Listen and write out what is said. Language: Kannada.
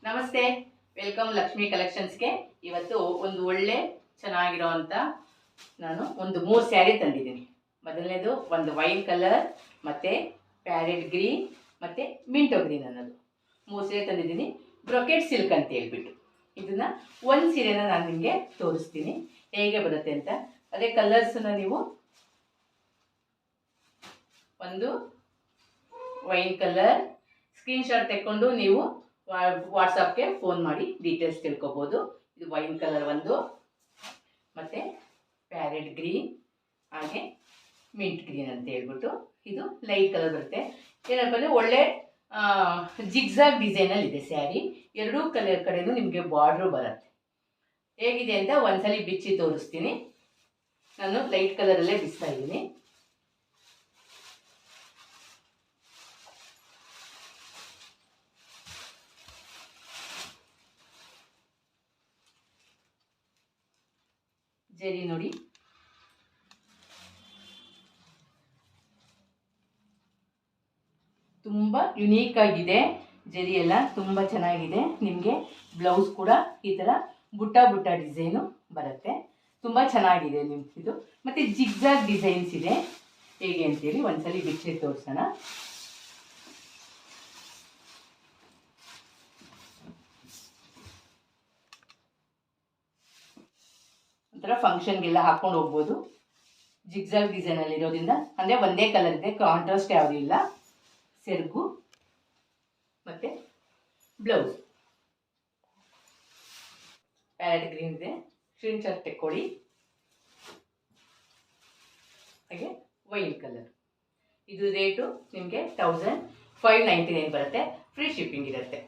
ನಮಸ್ತೆ, ವೆಲ್ಕಮ್ ಲಕ್ಷ್ಮಿ ಕಲೆಕ್ಷನ್ಸ್ಗೆ. ಇವತ್ತು ಒಂದು ಒಳ್ಳೆ ಚೆನ್ನಾಗಿರೋವಂಥ ನಾನು ಒಂದು 3 ಸ್ಯಾರಿ ತಂದಿದ್ದೀನಿ. ಮೊದಲನೇದು ಒಂದು ವೈನ್ ಕಲರ್, ಮತ್ತು ಪ್ಯಾರೆಟ್ ಗ್ರೀನ್, ಮತ್ತು ಮಿಂಟೋ ಗ್ರೀನ್ ಅನ್ನೋದು 3 ಸೀರೆ ತಂದಿದ್ದೀನಿ. ಬ್ರೊಕೆಟ್ ಸಿಲ್ಕ್ ಅಂತ ಹೇಳ್ಬಿಟ್ಟು ಇದನ್ನು ಒಂದು ಸೀರೆನ ನಾನು ನಿಮಗೆ ತೋರಿಸ್ತೀನಿ ಹೇಗೆ ಬರುತ್ತೆ ಅಂತ. ಅದೇ ಕಲರ್ಸನ್ನು ನೀವು ಒಂದು ವೈನ್ ಕಲರ್ ಸ್ಕ್ರೀನ್ಶಾಟ್ ತೆಕ್ಕೊಂಡು ನೀವು ವಾಟ್ಸಪ್ಗೆ ಫೋನ್ ಮಾಡಿ ಡೀಟೇಲ್ಸ್ ತಿಳ್ಕೊಬೋದು. ಇದು ವೈನ್ ಕಲರ್ ಒಂದು, ಮತ್ತು ಪ್ಯಾರೆಟ್ ಗ್ರೀನ್, ಹಾಗೆ ಮಿಂಟ್ ಗ್ರೀನ್ ಅಂತ ಹೇಳ್ಬಿಟ್ಟು ಇದು ಲೈಟ್ ಕಲರ್ ಬರುತ್ತೆ. ಏನಪ್ಪ ಅಂದರೆ ಒಳ್ಳೆ ಜಿಗ್ಸಾಗ್ ಡಿಸೈನಲ್ಲಿ ಇದೆ ಸ್ಯಾರಿ. ಎರಡೂ ಕಲರ್ ಕಡೆಯೂ ನಿಮಗೆ ಬಾರ್ಡ್ರು ಬರುತ್ತೆ. ಹೇಗಿದೆ ಅಂತ ಒಂದ್ಸಲಿ ಬಿಚ್ಚಿ ತೋರಿಸ್ತೀನಿ. ನಾನು ಲೈಟ್ ಕಲರಲ್ಲೇ ಬಿಚ್ತಾ ಇದ್ದೀನಿ. ಜರಿ ನೋಡಿ, ತುಂಬ ಯುನೀಕ್ ಆಗಿದೆ. ಜರಿ ಎಲ್ಲ ತುಂಬ ಚೆನ್ನಾಗಿದೆ. ನಿಮಗೆ ಬ್ಲೌಸ್ ಕೂಡ ಈ ಥರ ಬುಟ್ಟ ಬುಟ್ಟ ಡಿಸೈನು ಬರುತ್ತೆ. ತುಂಬ ಚೆನ್ನಾಗಿದೆ ಇದು. ಮತ್ತು ಜಿಗ್ಜಾಗ್ ಡಿಸೈನ್ಸ್ ಇದೆ. ಹೇಗೆ ಅಂತೇಳಿ ಒಂದ್ಸಲಿ ಬಿಚ್ಚಿ ತೋರಿಸೋಣ. ಒಂಥರ ಫಂಕ್ಷನ್ಗೆಲ್ಲ ಹಾಕ್ಕೊಂಡು ಹೋಗ್ಬೋದು. ಜಿಗ್ಜಾಗ್ ಡಿಸೈನಲ್ಲಿ ಇರೋದ್ರಿಂದ, ಅಂದರೆ ಒಂದೇ ಕಲರ್ ಇದೆ, ಕಾಂಟ್ರಾಸ್ಟ್ ಯಾವುದೂ ಇಲ್ಲ. ಸೆರಗು ಮತ್ತು ಬ್ಲೌಸ್ ಪ್ಯಾರೆಟ್ ಗ್ರೀನ್ ಇದೆ, ಸ್ಕ್ರೀನ್ಶಾಟ್ ತೆಕ್ಕೊಳ್ಳಿ. ಹಾಗೆ ವೈನ್ ಕಲರ್, ಇದು ರೇಟು ನಿಮಗೆ 1599 ಬರುತ್ತೆ. ಫ್ರೀ ಶಿಪ್ಪಿಂಗ್ ಇರುತ್ತೆ.